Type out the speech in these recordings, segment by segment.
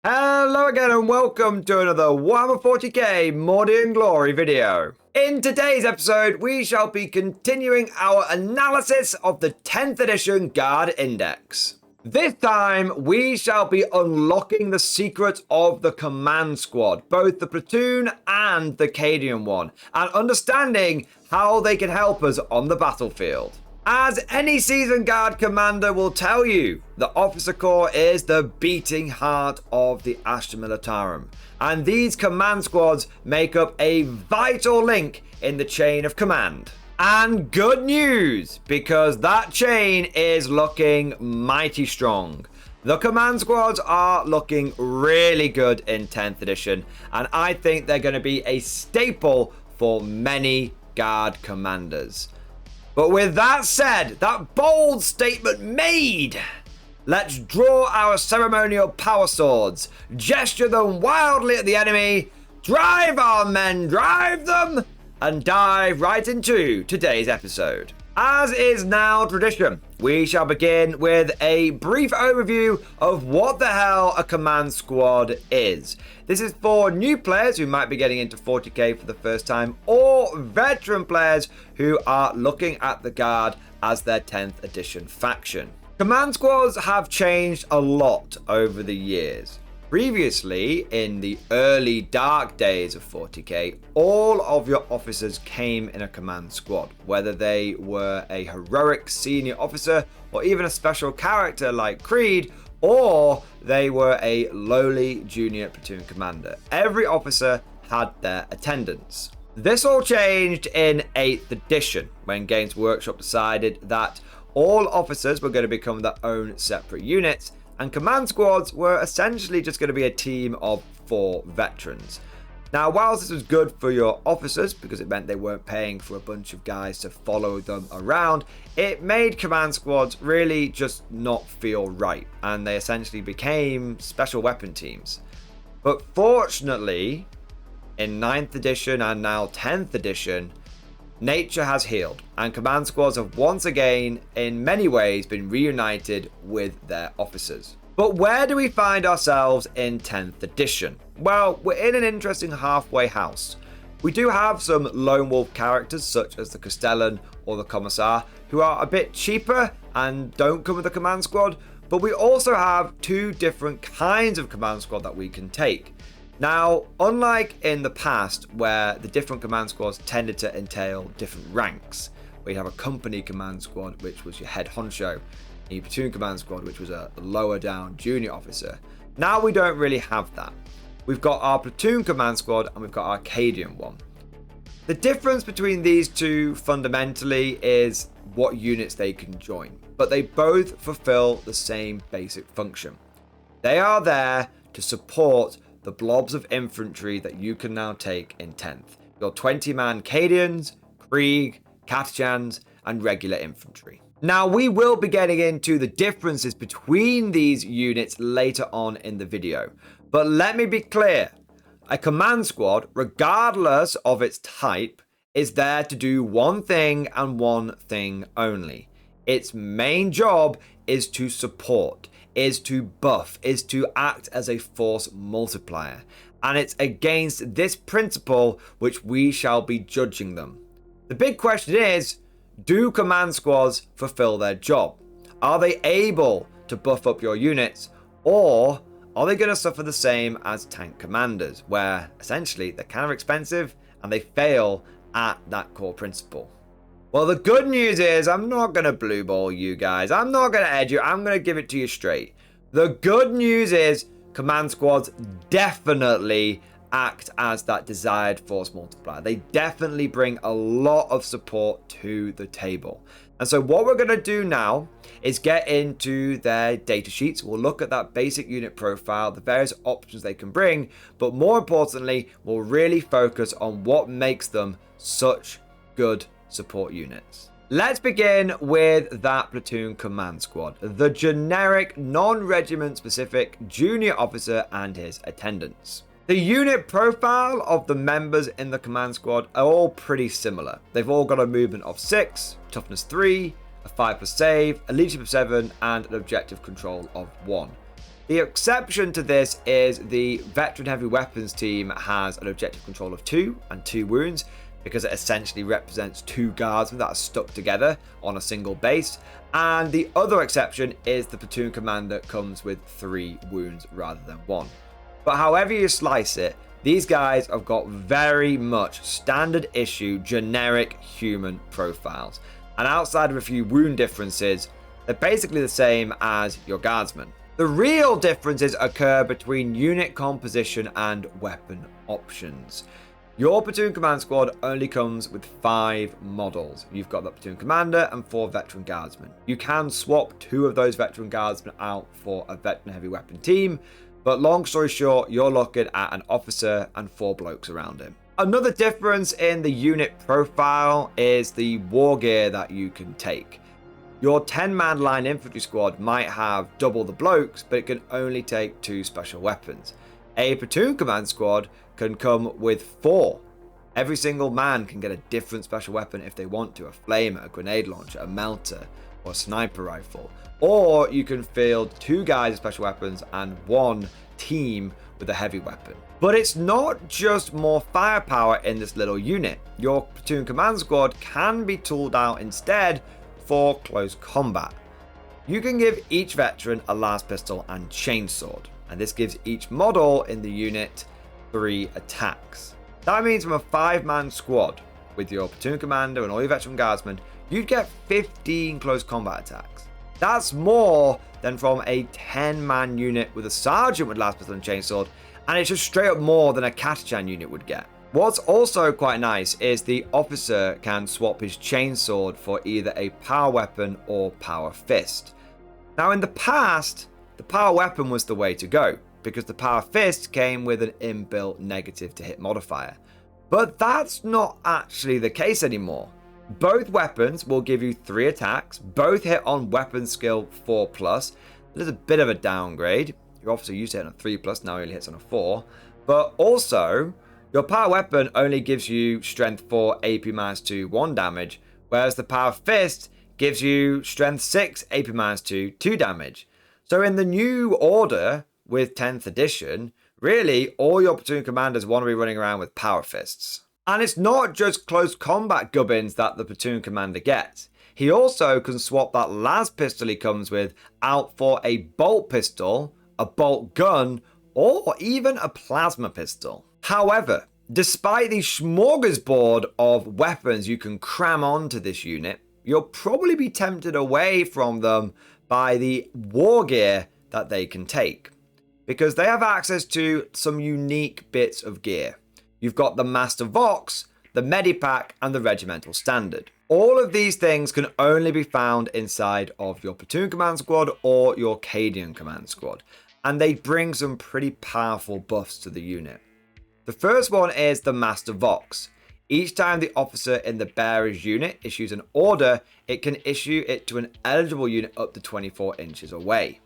Hello again and welcome to another Warhammer 40k Mordy and Glory video. In today's episode, we shall be continuing our analysis of the 10th edition Guard Index. This time, we shall be unlocking the secret of the command squad, both the platoon and the Cadian one, and understanding how they can help us on the battlefield. As any seasoned guard commander will tell you, the officer corps is the beating heart of the Astra Militarum, and these command squads make up a vital link in the chain of command. And good news, because that chain is looking mighty strong. The command squads are looking really good in 10th edition, and I think they're going to be a staple for many guard commanders. But with that said, that bold statement made, let's draw our ceremonial power swords, gesture them wildly at the enemy, drive our men, drive them, and dive right into today's episode. As is now tradition, we shall begin with a brief overview of what the hell a command squad is. This is for new players who might be getting into 40k for the first time, or veteran players who are looking at the Guard as their 10th edition faction. Command squads have changed a lot over the years. Previously, in the early dark days of 40k, all of your officers came in a command squad, whether they were a heroic senior officer or even a special character like Creed, or they were a lowly junior platoon commander. Every officer had their attendants. This all changed in 8th edition, when Games Workshop decided that all officers were going to become their own separate units, and command squads were essentially just going to be a team of 4 veterans. Now, whilst this was good for your officers, because it meant they weren't paying for a bunch of guys to follow them around, it made command squads really just not feel right, and they essentially became special weapon teams. But fortunately, in 9th edition and now 10th edition, nature has healed, and command squads have once again, in many ways, been reunited with their officers. But where do we find ourselves in 10th edition? Well, we're in an interesting halfway house. We do have some lone wolf characters, such as the Castellan or the Commissar, who are a bit cheaper and don't come with a command squad, but we also have 2 different kinds of command squad that we can take. Now, unlike in the past, where the different command squads tended to entail different ranks, where you have a company command squad, which was your head honcho, and your platoon command squad, which was a lower down junior officer. Now we don't really have that. We've got our platoon command squad and we've got our Cadian one. The difference between these two fundamentally is what units they can join, but they both fulfill the same basic function. They are there to support the blobs of infantry that you can now take in 10th. Your 20-man Cadians, Krieg, Katjans, and regular infantry. Now, we will be getting into the differences between these units later on in the video, but let me be clear. A command squad, regardless of its type, is there to do one thing and one thing only. Its main job is to support, is to buff, is to act as a force multiplier. And it's against this principle which we shall be judging them. The big question is, do command squads fulfill their job? Are they able to buff up your units, or are they going to suffer the same as tank commanders, where essentially they're kind of expensive and they fail at that core principle? Well, the good news is I'm not going to blue ball you guys. I'm not going to edge you. I'm going to give it to you straight. The good news is command squads definitely act as that desired force multiplier. They definitely bring a lot of support to the table. And so what we're going to do now is get into their data sheets. We'll look at that basic unit profile, the various options they can bring, but more importantly, we'll really focus on what makes them such good support units. Let's begin with that platoon command squad, the generic non-regiment specific junior officer and his attendants. The unit profile of the members in the command squad are all pretty similar. They've all got a movement of 6, toughness 3, a 5 per save, a leadership of 7, and an objective control of 1. The exception to this is the veteran heavy weapons team has an objective control of 2 and 2 wounds, because it essentially represents 2 guardsmen that are stuck together on a single base. And the other exception is the platoon commander comes with 3 wounds rather than 1. But however you slice it, these guys have got very much standard issue generic human profiles. And outside of a few wound differences, they're basically the same as your guardsmen. The real differences occur between unit composition and weapon options. Your platoon command squad only comes with 5 models. You've got the platoon commander and 4 veteran guardsmen. You can swap 2 of those veteran guardsmen out for a veteran heavy weapon team, but long story short, you're looking at an officer and 4 blokes around him. Another difference in the unit profile is the war gear that you can take. Your 10-man line infantry squad might have double the blokes, but it can only take 2 special weapons. A platoon command squad can come with 4. Every single man can get a different special weapon if they want to. A flamer, a grenade launcher, a melter, or a sniper rifle. Or you can field 2 guys with special weapons and 1 team with a heavy weapon. But it's not just more firepower in this little unit. Your platoon command squad can be tooled out instead for close combat. You can give each veteran a las pistol and chainsword, and this gives each model in the unit 3 attacks. That means from a 5-man squad with your platoon commander and all your veteran guardsmen, you'd get 15 close combat attacks. That's more than from a 10-man unit with a sergeant with las pistol and chainsword, and it's just straight up more than a Katachan unit would get. What's also quite nice is the officer can swap his chainsword for either a power weapon or power fist. Now in the past, the power weapon was the way to go, because the power fist came with an inbuilt negative to hit modifier. But that's not actually the case anymore. Both weapons will give you 3 attacks, both hit on weapon skill 4+. There's a bit of a downgrade. Your officer used to hit on a 3+, now he only hits on a 4. But also, your power weapon only gives you strength 4, AP -2, 1 damage, whereas the power fist gives you strength 6, AP -2, 2 damage. So in the new order with 10th edition, really all your platoon commanders want to be running around with power fists. And it's not just close combat gubbins that the platoon commander gets. He also can swap that las pistol he comes with out for a bolt pistol, a bolt gun, or even a plasma pistol. However, despite the smorgasbord of weapons you can cram onto this unit, you'll probably be tempted away from them by the war gear that they can take, because they have access to some unique bits of gear. You've got the Master Vox, the Medipack, and the Regimental Standard. All of these things can only be found inside of your platoon command squad or your Cadian command squad, and they bring some pretty powerful buffs to the unit. The first one is the Master Vox. Each time the officer in the bearer's unit issues an order, it can issue it to an eligible unit up to 24 inches away.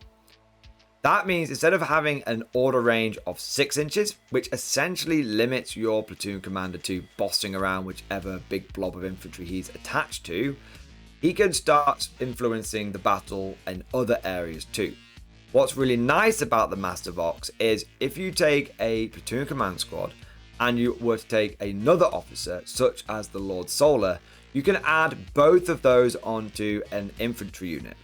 That means instead of having an order range of 6 inches, which essentially limits your platoon commander to bossing around whichever big blob of infantry he's attached to, he can start influencing the battle in other areas too. What's really nice about the Master Vox is if you take a platoon command squad and you were to take another officer, such as the Lord Solar, you can add both of those onto an infantry unit.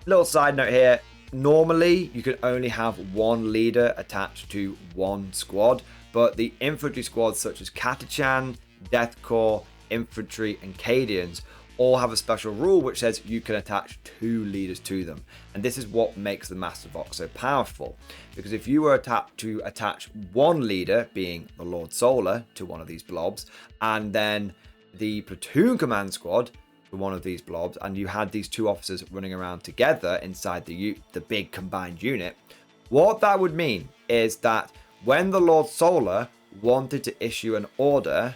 Little side note here, normally you can only have one leader attached to one squad, but the infantry squads such as Katachan, Death Corps, Infantry, and Cadians all have a special rule which says you can attach 2 leaders to them. And this is what makes the Master Vox so powerful. Because if you were to attach one leader, being the Lord Solar, to one of these blobs, and then the platoon command squad to one of these blobs, and you had these 2 officers running around together inside the big combined unit, what that would mean is that when the Lord Solar wanted to issue an order,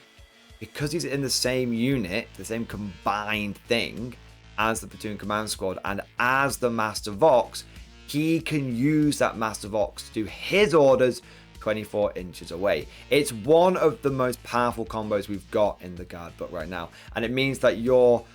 because he's in the same unit, the same combined thing as the platoon command squad and as the Master Vox, he can use that Master Vox to do his orders 24 inches away. It's one of the most powerful combos we've got in the guard book right now, and it means that your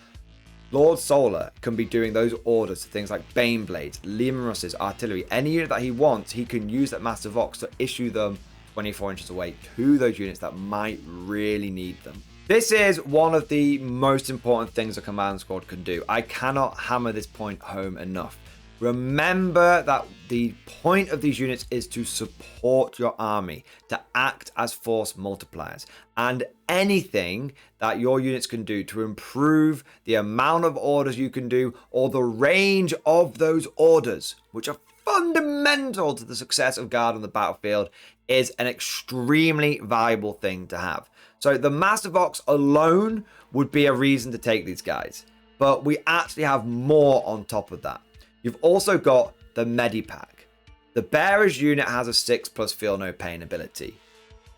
Lord Solar can be doing those orders to things like Bane Blades, Lehman Russes, Artillery. Any unit that he wants, he can use that Master Vox to issue them 24 inches away to those units that might really need them. This is one of the most important things a command squad can do. I cannot hammer this point home enough. Remember that the point of these units is to support your army, to act as force multipliers. And anything that your units can do to improve the amount of orders you can do or the range of those orders, which are fundamental to the success of Guard on the battlefield, is an extremely valuable thing to have. So the Master Vox alone would be a reason to take these guys. But we actually have more on top of that. You've also got the Medipack. The Bearer's unit has a 6+ Feel No Pain ability.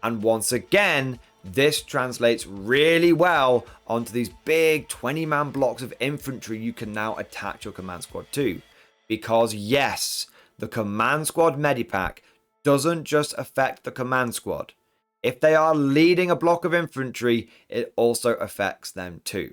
And once again, this translates really well onto these big 20-man blocks of infantry you can now attach your command squad to. Because yes, the command squad Medipack doesn't just affect the command squad. If they are leading a block of infantry, it also affects them too.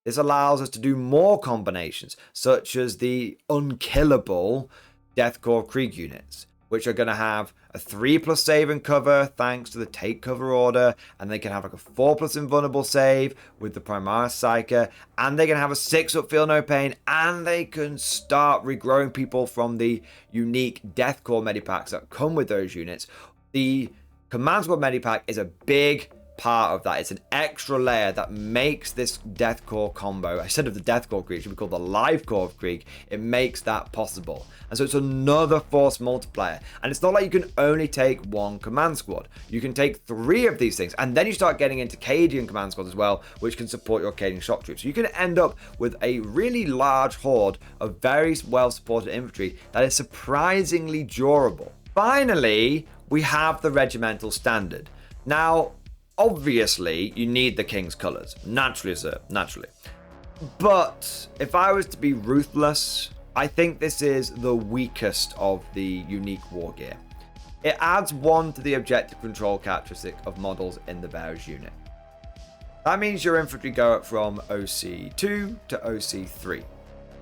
This allows us to do more combinations, such as the unkillable Deathcore Krieg units, which are going to have a 3+ save and cover thanks to the take cover order, and they can have like a 4+ invulnerable save with the Primaris Psyker, and they can have a 6+ Feel No Pain, and they can start regrowing people from the unique Deathcore Medipacks that come with those units. The Command Squad Medipack is a big part of that. It's an extra layer that makes this Deathcore combo, instead of the Deathcore Krieg, it should be called the Live Core of Krieg. It makes that possible. And so it's another force multiplier. And it's not like you can only take one command squad. You can take 3 of these things. And then you start getting into Cadian command squads as well, which can support your Cadian shock troops. So you can end up with a really large horde of very well supported infantry that is surprisingly durable. Finally, we have the regimental standard. Now, obviously, you need the King's colours. Naturally, sir. Naturally. But if I was to be ruthless, I think this is the weakest of the unique war gear. It adds 1 to the objective control characteristic of models in the Bearer's unit. That means your infantry go up from OC2 to OC3.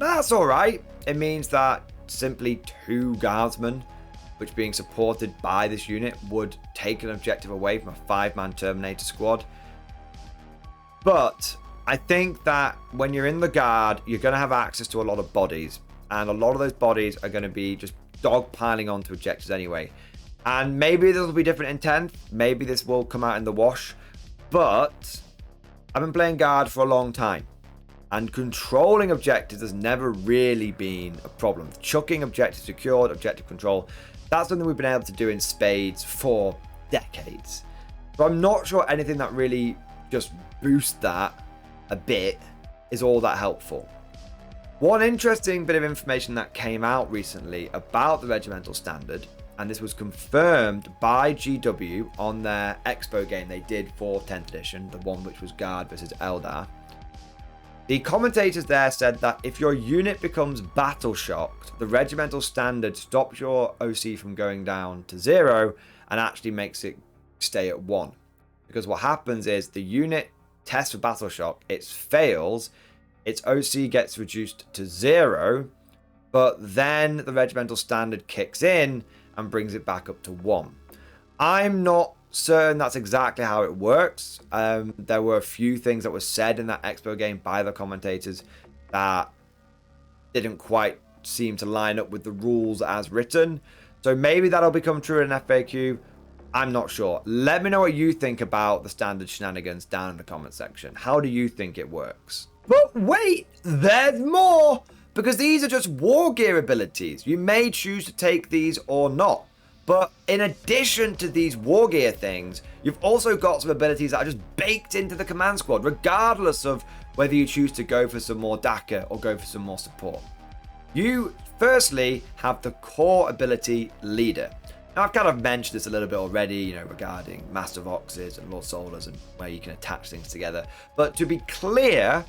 Now, that's alright. It means that simply 2 guardsmen, which being supported by this unit, would take an objective away from a 5-man Terminator squad. But I think that when you're in the Guard, you're going to have access to a lot of bodies. And a lot of those bodies are going to be just dogpiling onto objectives anyway. And maybe this will be different in 10th. Maybe this will come out in the wash. But I've been playing Guard for a long time. And controlling objectives has never really been a problem. Chucking objectives secured, objective control, that's something we've been able to do in spades for decades. So I'm not sure anything that really just boosts that a bit is all that helpful. One interesting bit of information that came out recently about the regimental standard, and this was confirmed by GW on their Expo game they did for 10th edition, the one which was Guard versus Eldar. The commentators there said that if your unit becomes battle shocked, the regimental standard stops your OC from going down to 0 and actually makes it stay at 1. Because what happens is the unit tests for battle shock, it fails, its OC gets reduced to 0, but then the regimental standard kicks in and brings it back up to 1. I'm not certain that's exactly how it works. There were a few things that were said in that Expo game by the commentators that didn't quite seem to line up with the rules as written. So maybe that'll become true in an FAQ. I'm not sure. Let me know what you think about the standard shenanigans down in the comment section. How do you think it works? But wait, there's more! Because these are just war gear abilities. You may choose to take these or not. But in addition to these war gear things, you've also got some abilities that are just baked into the command squad, regardless of whether you choose to go for some more DACA or go for some more support. You, firstly, have the core ability Leader. Now, I've kind of mentioned this a little bit already, regarding Master Voxes and Lord Solars and where you can attach things together. But to be clear,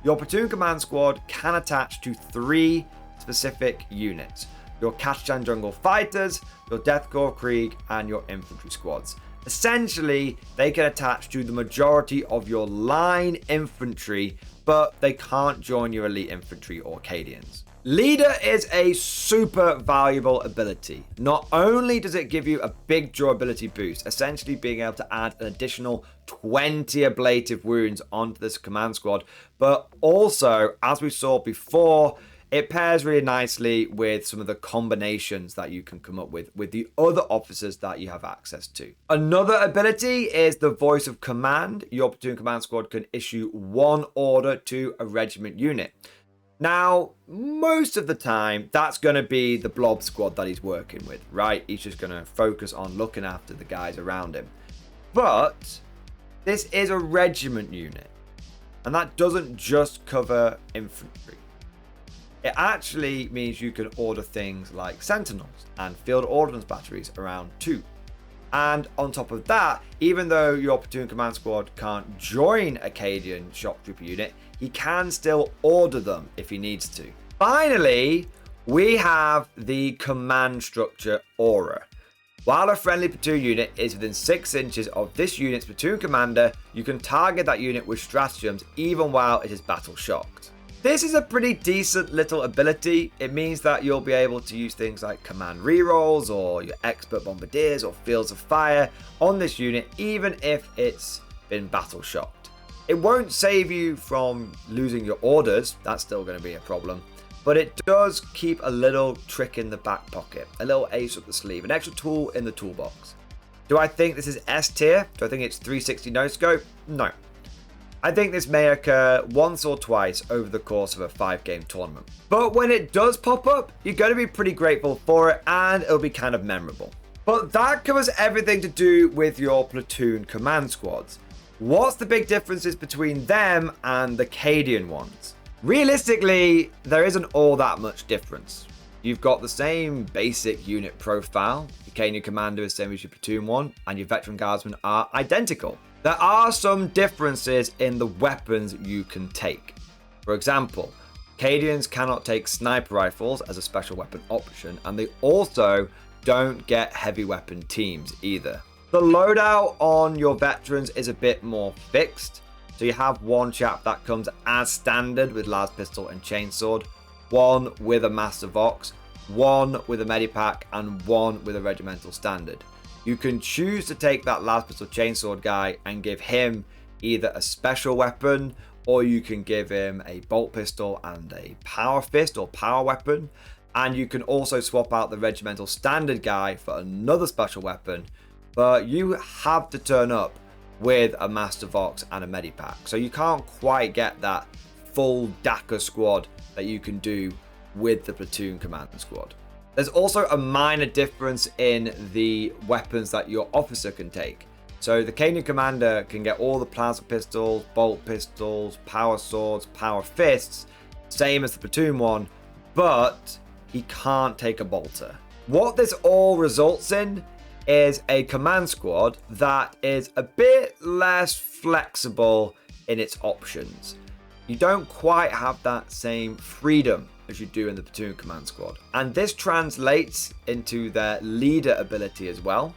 your platoon command squad can attach to 3 specific units. Your Kachan Jungle Fighters, your Deathcore Krieg, and your infantry squads. Essentially, they can attach to the majority of your line infantry but they can't join your elite infantry or Acadians. Leader is a super valuable ability. Not only does it give you a big durability boost, essentially being able to add an additional 20 ablative wounds onto this command squad, but also, as we saw before, it pairs really nicely with some of the combinations that you can come up with the other officers that you have access to. Another ability is the Voice of Command. Your platoon command squad can issue one order to a regiment unit. Now, most of the time, that's going to be the blob squad that he's working with, right? He's just going to focus on looking after the guys around him. But this is a regiment unit, and that doesn't just cover infantry. It actually means you can order things like sentinels and field ordnance batteries around too. And on top of that, even though your platoon command squad can't join Acadian shock trooper unit, he can still order them if he needs to. Finally, we have the command structure aura. While a friendly platoon unit is within 6 inches of this unit's platoon commander, you can target that unit with stratagems even while it is battle shocked. This is a pretty decent little ability. It means that you'll be able to use things like command rerolls or your expert bombardiers or fields of fire on this unit, even if it's been battle shocked. It won't save you from losing your orders. That's still going to be a problem. But it does keep a little trick in the back pocket, a little ace up the sleeve, an extra tool in the toolbox. Do I think this is S tier? Do I think it's 360 no scope? No. I think this may occur once or twice over the course of a 5-game tournament. But when it does pop up, you're going to be pretty grateful for it, and it'll be kind of memorable. But that covers everything to do with your platoon command squads. What's the big differences between them and the Acadian ones? Realistically, there isn't all that much difference. You've got the same basic unit profile. Your Acadian commander is same as your platoon one, and your veteran guardsmen are identical. There are some differences in the weapons you can take. For example, Acadians cannot take sniper rifles as a special weapon option, and they also don't get heavy weapon teams either. The loadout on your veterans is a bit more fixed. So you have one chap that comes as standard with las pistol and chainsword, one with a master vox, one with a medipack, and one with a regimental standard. You can choose to take that las pistol chainsword guy and give him either a special weapon, or you can give him a bolt pistol and a power fist or power weapon. And you can also swap out the regimental standard guy for another special weapon, but you have to turn up with a master vox and a medipack. So you can't quite get that full DACA squad that you can do with the platoon command squad. There's also a minor difference in the weapons that your officer can take. So the Acadian commander can get all the plasma pistols, bolt pistols, power swords, power fists, same as the platoon one, but he can't take a bolter. What this all results in is a command squad that is a bit less flexible in its options. You don't quite have that same freedom as you do in the platoon command squad. And this translates into their leader ability as well.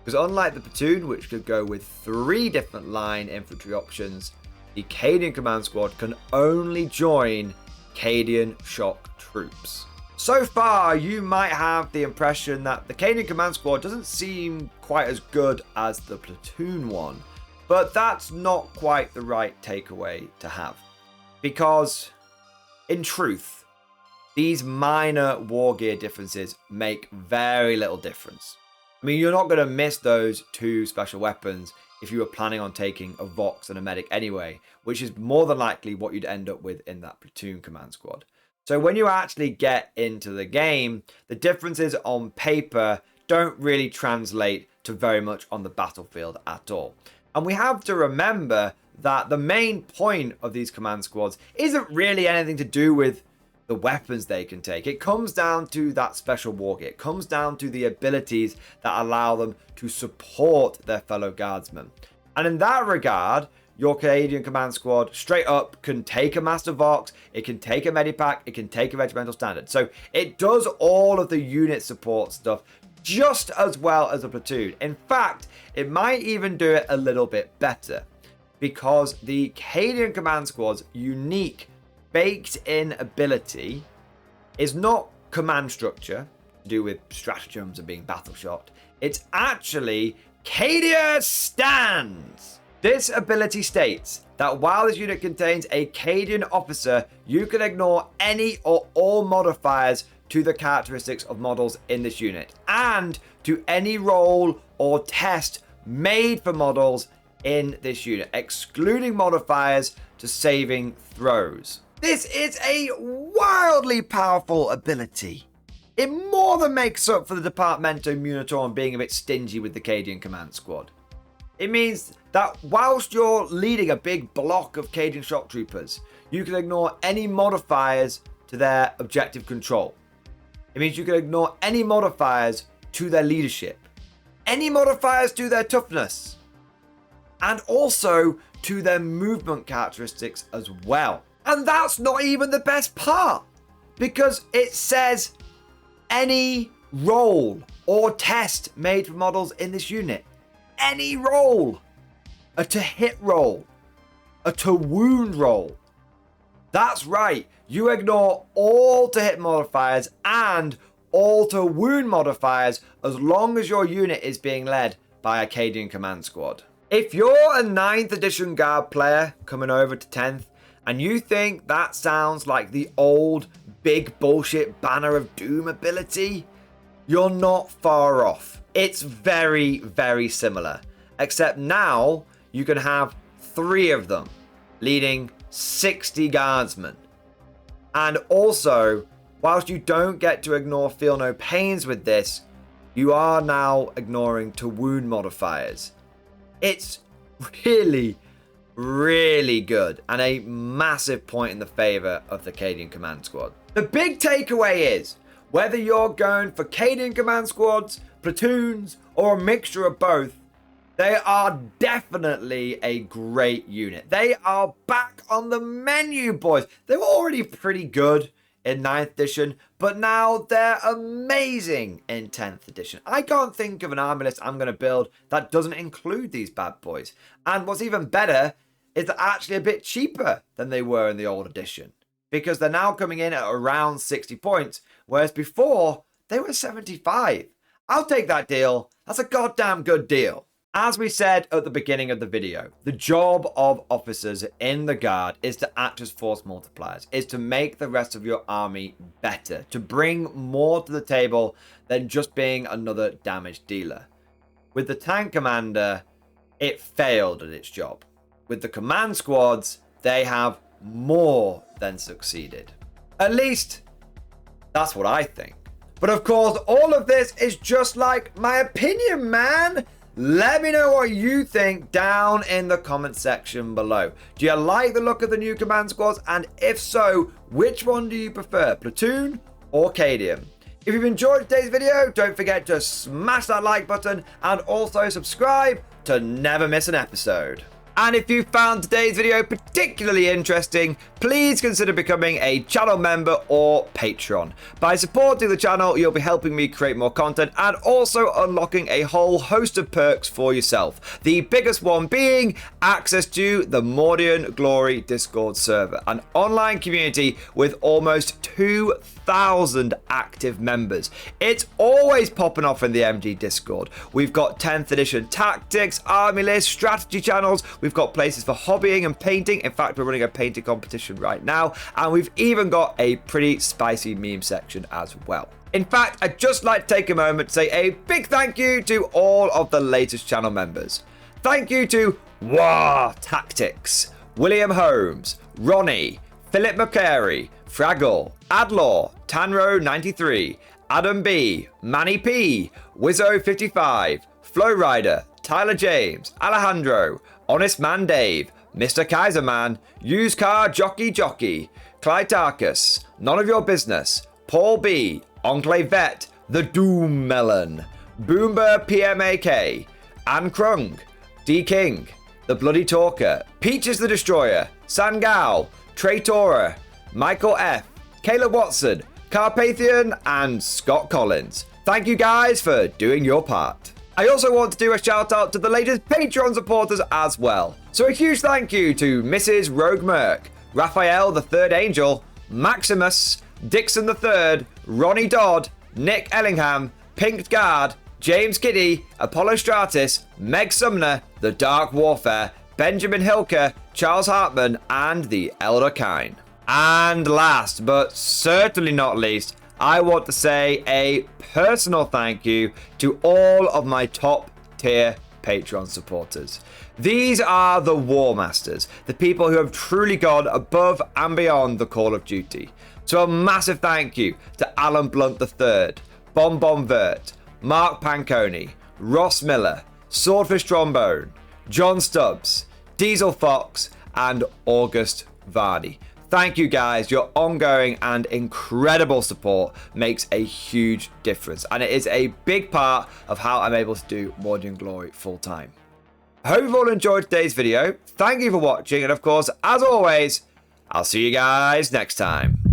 Because unlike the platoon, which could go with 3 different line infantry options, the Acadian command squad can only join Acadian shock troops. So far, you might have the impression that the Acadian command squad doesn't seem quite as good as the platoon one, but that's not quite the right takeaway to have. Because, in truth, these minor war gear differences make very little difference. I mean, you're not going to miss those 2 special weapons if you were planning on taking a Vox and a Medic anyway, which is more than likely what you'd end up with in that platoon command squad. So when you actually get into the game, the differences on paper don't really translate to very much on the battlefield at all. And we have to remember that the main point of these command squads isn't really anything to do with the weapons they can take. It comes down to that special war gear. It comes down to the abilities that allow them to support their fellow guardsmen. And in that regard, your Acadian command squad straight up can take a Master Vox, it can take a Medipack, it can take a Regimental Standard. So it does all of the unit support stuff just as well as a platoon. In fact, it might even do it a little bit better. because the Cadian Command Squad's unique baked-in ability is not command structure to do with stratagems and being battle shot. It's actually Cadia Stands. This ability states that while this unit contains a Cadian officer, you can ignore any or all modifiers to the characteristics of models in this unit, and to any roll or test made for models in this unit, excluding modifiers to saving throws. This is a wildly powerful ability. It more than makes up for the Departamento Munitorum being a bit stingy with the Cadian Command Squad. It means that whilst you're leading a big block of Cadian shock troopers, you can ignore any modifiers to their objective control. It means you can ignore any modifiers to their leadership, any modifiers to their toughness, and also to their movement characteristics as well. And that's not even the best part, because it says any roll or test made for models in this unit. Any roll. A to hit roll. A to wound roll. That's right. You ignore all to hit modifiers and all to wound modifiers as long as your unit is being led by a Cadian Command Squad. If you're a 9th edition Guard player coming over to 10th and you think that sounds like the old big bullshit Banner of Doom ability, you're not far off. It's very, very similar, except now you can have 3 of them leading 60 guardsmen. And also, whilst you don't get to ignore Feel No Pains with this, you are now ignoring to wound modifiers. It's really, really good and a massive point in the favour of the Cadian Command Squad. The big takeaway is, whether you're going for Cadian Command Squads, platoons, or a mixture of both, they are definitely a great unit. They are back on the menu, boys. They were already pretty good in 9th edition, but now they're amazing in 10th edition. I can't think of an army list I'm going to build that doesn't include these bad boys. And what's even better is they're actually a bit cheaper than they were in the old edition, because they're now coming in at around 60 points, whereas before they were 75. I'll take that deal. That's a goddamn good deal. As we said at the beginning of the video, the job of officers in the Guard is to act as force multipliers, is to make the rest of your army better, to bring more to the table than just being another damage dealer. With the tank commander, it failed at its job. With the command squads, they have more than succeeded. At least, that's what I think. But of course, all of this is just like my opinion, man. Let me know what you think down in the comment section below. Do you like the look of the new command squads? And if so, which one do you prefer, platoon or Cadian? If you've enjoyed today's video, don't forget to smash that like button and also subscribe to never miss an episode. And if you found today's video particularly interesting, please consider becoming a channel member or patron. By supporting the channel, you'll be helping me create more content and also unlocking a whole host of perks for yourself. The biggest one being access to the Mordian Glory Discord server, an online community with almost 2,000 active members. It's always popping off in the MG Discord. We've got 10th edition tactics, army lists, strategy channels. We've got places for hobbying and painting. In fact, we're running a painting competition right now. And we've even got a pretty spicy meme section as well. In fact, I'd just like to take a moment to say a big thank you to all of the latest channel members. Thank you to War Tactics, William Holmes, Ronnie, Philip McCary, Fraggle, Adlaw, Tanro93, Adam B, Manny P, Wizzo55, Flowrider, Tyler James, Alejandro, Honest Man Dave, Mr. Kaiserman, Used Car Jockey, Clytarchus, None of Your Business, Paul B, Enclave Vet, The Doom Melon, Boomber PMAK, Anne Krung, D King, The Bloody Talker, Peaches the Destroyer, Sangao, Traitora, Michael F, Caleb Watson, Carpathian, and Scott Collins. Thank you guys for doing your part. I also want to do a shout out to the latest Patreon supporters as well. So a huge thank you to Mrs. Rogue Merc, Raphael the Third Angel, Maximus, Dixon the Third, Ronnie Dodd, Nick Ellingham, Pinked Guard, James Kiddy, Apollo Stratus, Meg Sumner, The Dark Warfare, Benjamin Hilker, Charles Hartman, and the Elder Kine. And last, but certainly not least, I want to say a personal thank you to all of my top tier Patreon supporters. These are the War Masters, the people who have truly gone above and beyond the Call of Duty. So a massive thank you to Alan Blunt III, Bon Bon Vert, Mark Panconi, Ross Miller, Swordfish Trombone, John Stubbs, Diesel Fox, and August Varney. Thank you guys, your ongoing and incredible support makes a huge difference, and it is a big part of how I'm able to do Mordian Glory full time. I hope you've all enjoyed today's video. Thank you for watching, and of course, as always, I'll see you guys next time.